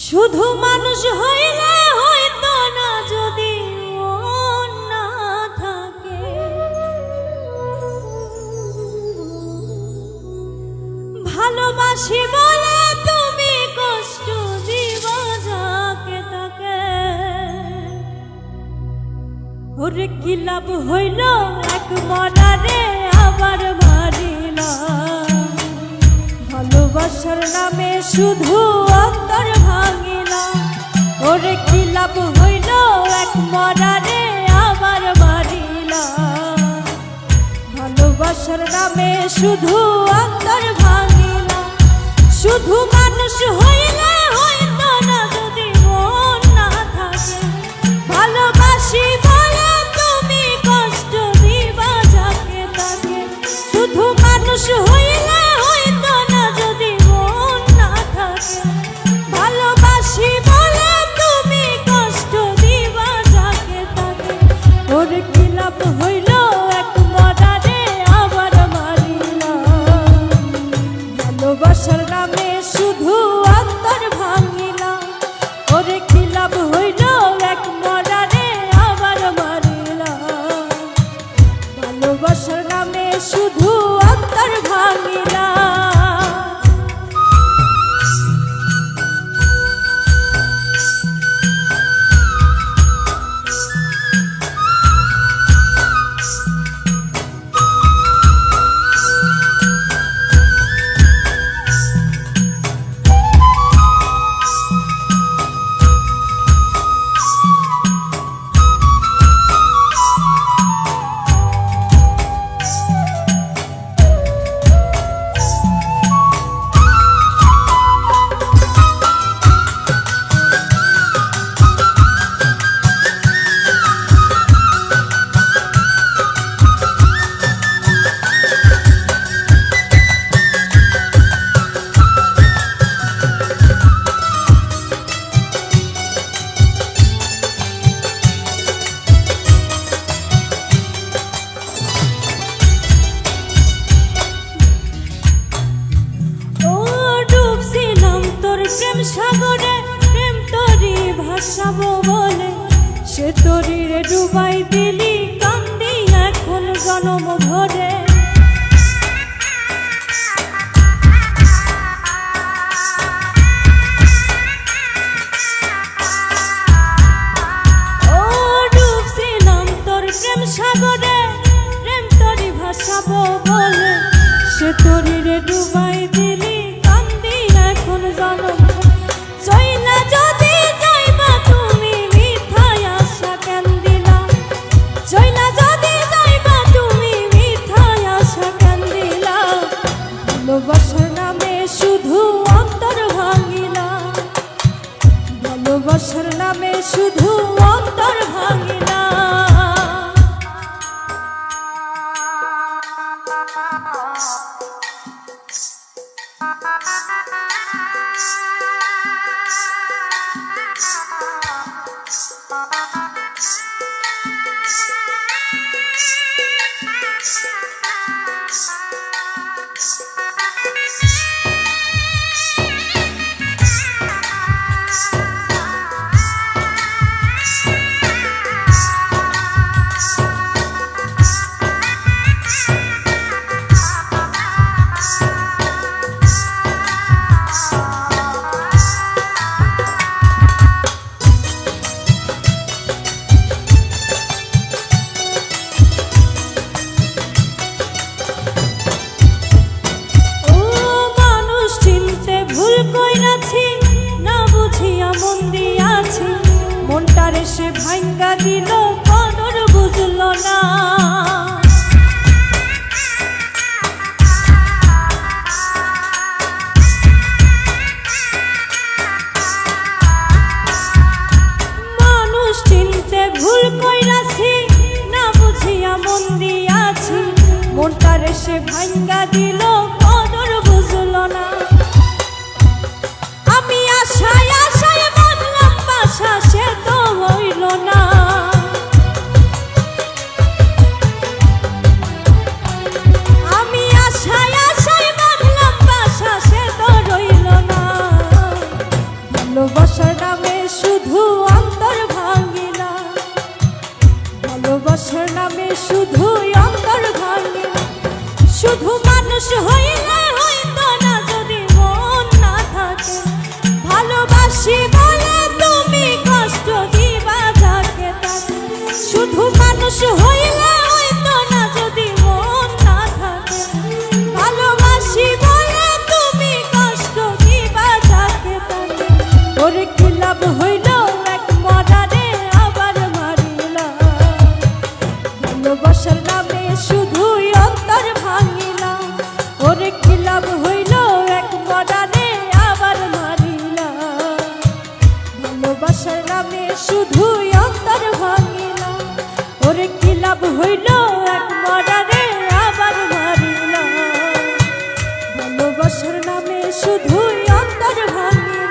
শুধু মানুষ হইলে হইতো না যদি মন না থাকে, ভালোবাসি বলে তুমি কষ্ট দিবা যাকে তাকে। ওরে কি লাভ হইল এক মরারে আবার মারিলা, ভালোবাসার নামে শুধু অন্তর ভাঙিলা। ওরে কি লাভ হইল এক মরারে আবার মারিলা, ভালোবাসার নামে শুধু অন্তর ভাঙিলা। শুধু মানুষ হইলে হইতো না যদি মন না থাকে, ভালোবাসি বলে তুমি কষ্ট দিবা যাকে তাকে। শুধু মানুষ হইলে হইতো না যদি মন না থাকে, ভালোবাসি বলে তুমি কষ্ট দিবা যাকে তাকে। ওরে কি লাভ হইল এক মরারে আবার মারিলা, ভালোবাসার নামে শুধু অন্তর ভাঙিলা। ওরে কি লাভ হইল এক মরারে আবার মারিলা, ভালোবাসার নামে শুধু অন্তর ভাঙিলা। প্রেম সাগরে প্রেম তরি ভাসাবো বলে, সে তরিরে ডুবাই দিলি কান্দি এখন জনম ভরে। ও ডুবছিলাম তোর প্রেম সাগরে প্রেম তরি ভাসাবো বলে, সে তরিরে ডুবাই দিলি কান্দি এখন জনম। চইলা যদি যাইবা তুমি মিথায় আশা কেন দিলা, চইলা যদি যাইবা তুমি মিথায় আশা কেন দিলা। ভালোবাসার নামে শুধু অন্তর ভাঙিলা, ভালোবাসার নামে শুধু অন্তর ভাঙিলা। মনটারে সে ভাঙ্গা দিল কদর বুঝল না, মানুষ চিনতে ভুল কইরাছি না বুঝিয়া মন দিয়াছি। মনটারে সে ভাঙ্গা দিল কদর বুঝল না। আমি আশায় আশায় বাঁধলাম বাসা, সে তো হইল না। শুধুই অন্তর ভাঙিলা।